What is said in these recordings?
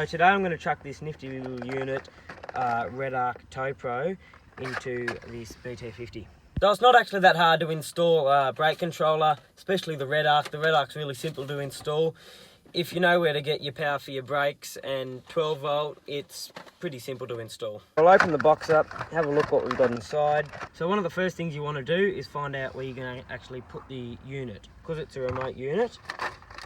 So today I'm going to chuck this nifty little unit, Redarc Tow Pro, into this BT50. So it's not actually that hard to install a brake controller, especially the Redarc. The Redarc's really simple to install. If you know where to get your power for your brakes and 12 volt, it's pretty simple to install. I'll open the box up, have a look what we've got inside. So one of the first things you want to do is find out where you're going to actually put the unit. Because it's a remote unit,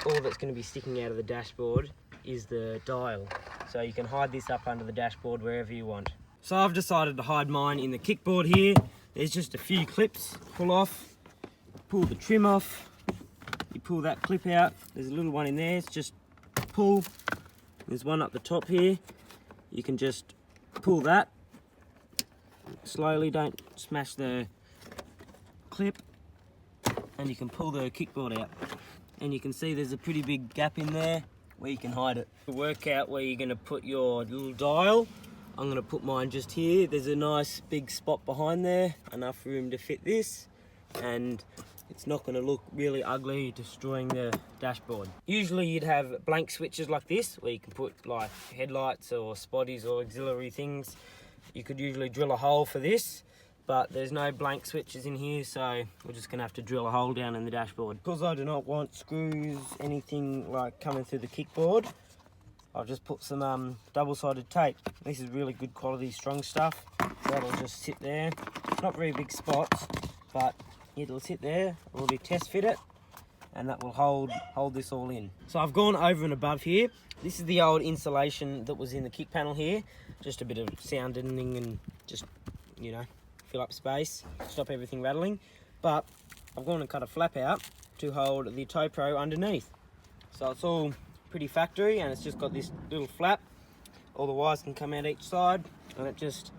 all that's going to be sticking out of the dashboard is the dial. So you can hide this up under the dashboard wherever you want. So I've decided to hide mine in the kickboard here. There's just a few clips, pull off, pull the trim off, you pull that clip out, there's a little one in there, it's just pull, there's one up the top here, you can just pull that, slowly, don't smash the clip, and you can pull the kickboard out. And you can see there's a pretty big gap in there where you can hide it. To work out where you're going to put your little dial, I'm going to put mine just here. There's a nice big spot behind there, enough room to fit this, and it's not going to look really ugly destroying the dashboard. Usually you'd have blank switches like this where you can put like headlights or spotties or auxiliary things. You could usually drill a hole for this, but there's no blank switches in here, so we're just going to have to drill a hole down in the dashboard. Because I do not want screws, anything like coming through the kickboard, I've just put some double-sided tape. This is really good quality, strong stuff. That'll just sit there. Not very big spots, but it'll sit there. We'll test fit it, and that will hold this all in. So I've gone over and above here. This is the old insulation that was in the kick panel here. Just a bit of sound deadening and just, you know, fill up space, stop everything rattling. But I've gone and cut a flap out to hold the Tow Pro underneath. So it's all pretty factory, and it's just got this little flap. All the wires can come out each side, and it just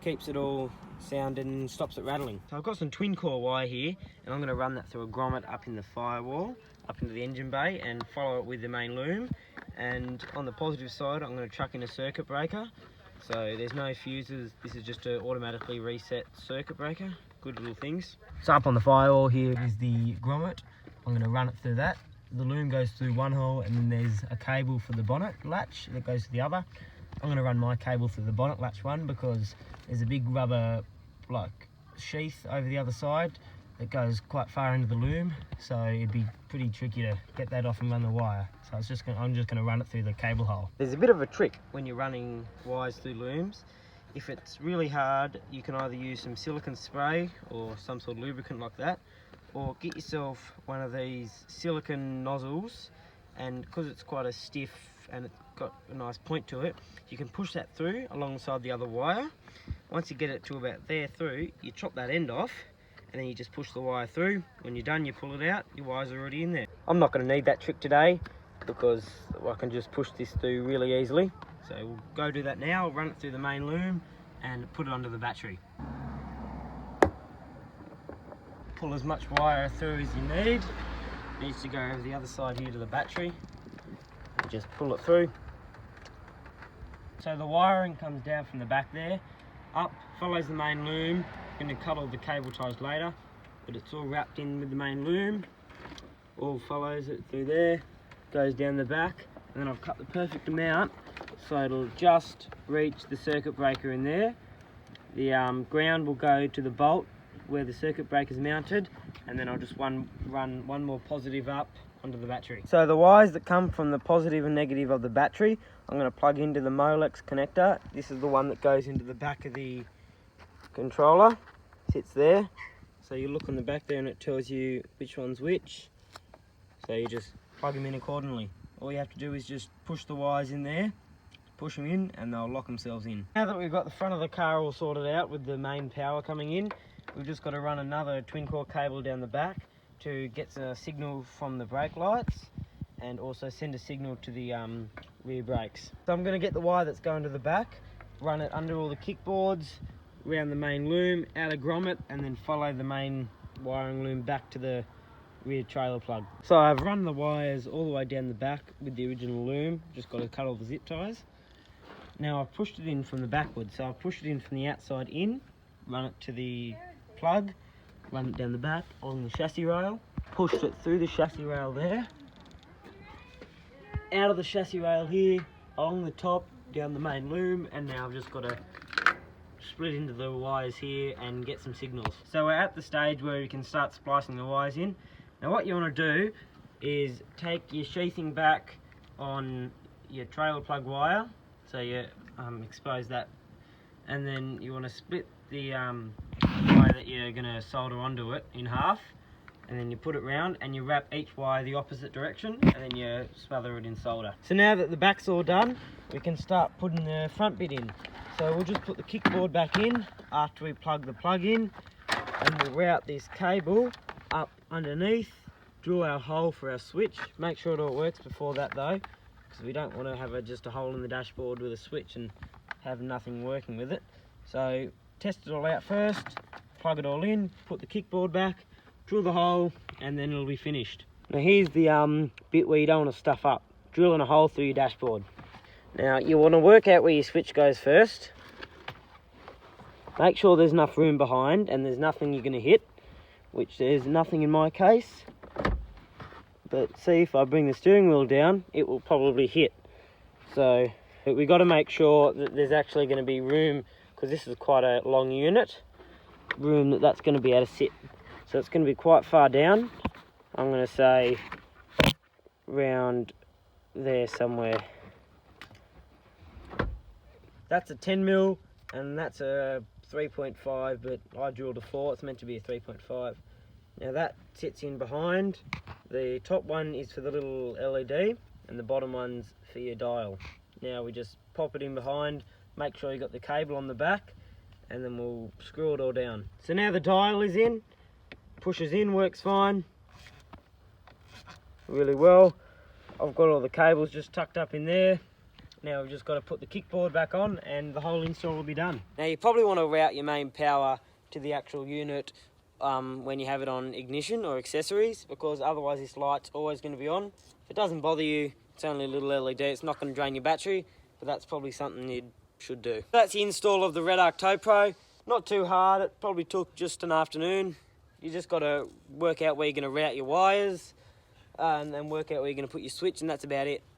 keeps it all sounded and stops it rattling. So I've got some twin core wire here, and I'm going to run that through a grommet up in the firewall, up into the engine bay, and follow it with the main loom. And on the positive side, I'm going to chuck in a circuit breaker. So there's no fuses, this is just an automatically reset circuit breaker. Good little things. So up on the firewall here is the grommet. I'm going to run it through that. The loom goes through one hole, and then there's a cable for the bonnet latch that goes to the other. I'm going to run my cable through the bonnet latch one because there's a big rubber like sheath over the other side that goes quite far into the loom, so it'd be pretty tricky to get that off and run the wire. So I'm just going to run it through the cable hole. There's a bit of a trick when you're running wires through looms. If it's really hard, you can either use some silicone spray or some sort of lubricant like that, or get yourself one of these silicone nozzles, and because it's quite a stiff and it's got a nice point to it, you can push that through alongside the other wire. Once you get it to about there through, you chop that end off, and then you just push the wire through. When you're done, you pull it out, your wire's already in there. I'm not going to need that trick today because I can just push this through really easily. So we'll go do that now. I'll run it through the main loom and put it onto the battery. Pull as much wire through as you need. It needs to go over the other side here to the battery. And just pull it through. So the wiring comes down from the back there, up, follows the main loom. I'm going to cut all the cable ties later, but it's all wrapped in with the main loom. All follows it through there, goes down the back, and then I've cut the perfect amount so it'll just reach the circuit breaker in there. The ground will go to the bolt where the circuit breaker is mounted, and then I'll just run one more positive up onto the battery. So the wires that come from the positive and negative of the battery, I'm going to plug into the Molex connector. This is the one that goes into the back of the controller, sits there. So you look on the back there and it tells you which one's which. So you just plug them in accordingly. All you have to do is just push the wires in there, push them in, and they'll lock themselves in. Now that we've got the front of the car all sorted out with the main power coming in, we've just got to run another twin core cable down the back to get a signal from the brake lights and also send a signal to the rear brakes. So I'm going to get the wire that's going to the back, run it under all the kickboards, around the main loom, out a grommet, and then follow the main wiring loom back to the rear trailer plug. So I've run the wires all the way down the back with the original loom, just got to cut all the zip ties. Now I've pushed it in from the backwards, so I've pushed it in from the outside in, run it to the plug, run it down the back on the chassis rail, pushed it through the chassis rail there, out of the chassis rail here, along the top, down the main loom, and now I've just got to split into the wires here and get some signals. So we're at the stage where you can start splicing the wires in. Now what you want to do is take your sheathing back on your trailer plug wire, so you expose that, and then you want to split the wire that you're going to solder onto it in half, and then you put it round and you wrap each wire the opposite direction, and then you smother it in solder. So now that the back's all done, we can start putting the front bit in. So we'll just put the kickboard back in after we plug the plug in, and we'll route this cable up underneath, drill our hole for our switch. Make sure it all works before that though, because we don't want to have just a hole in the dashboard with a switch and have nothing working with it. So test it all out first, plug it all in, put the kickboard back, drill the hole, and then it'll be finished. Now here's the bit where you don't want to stuff up, drilling a hole through your dashboard. Now you want to work out where your switch goes first. Make sure there's enough room behind and there's nothing you're going to hit, which there's nothing in my case. But see, if I bring the steering wheel down, it will probably hit. So we've got to make sure that there's actually going to be room, because this is quite a long unit, room that's going to be able to sit. So it's going to be quite far down. I'm going to say round there somewhere. That's a 10mm and that's a 3.5, but I drilled a 4, it's meant to be a 3.5. Now that sits in behind. The top one is for the little LED and the bottom one's for your dial. Now we just pop it in behind, make sure you got the cable on the back, and then we'll screw it all down. So now the dial is in, pushes in, works fine, really well. I've got all the cables just tucked up in there. Now we've just got to put the kickboard back on and the whole install will be done. Now you probably want to route your main power to the actual unit when you have it on ignition or accessories, because otherwise this light's always going to be on. If it doesn't bother you, it's only a little LED, it's not going to drain your battery, but that's probably something you should do. That's the install of the Redarc Tow Pro. Not too hard, it probably took just an afternoon. You just got to work out where you're going to route your wires and then work out where you're going to put your switch, and that's about it.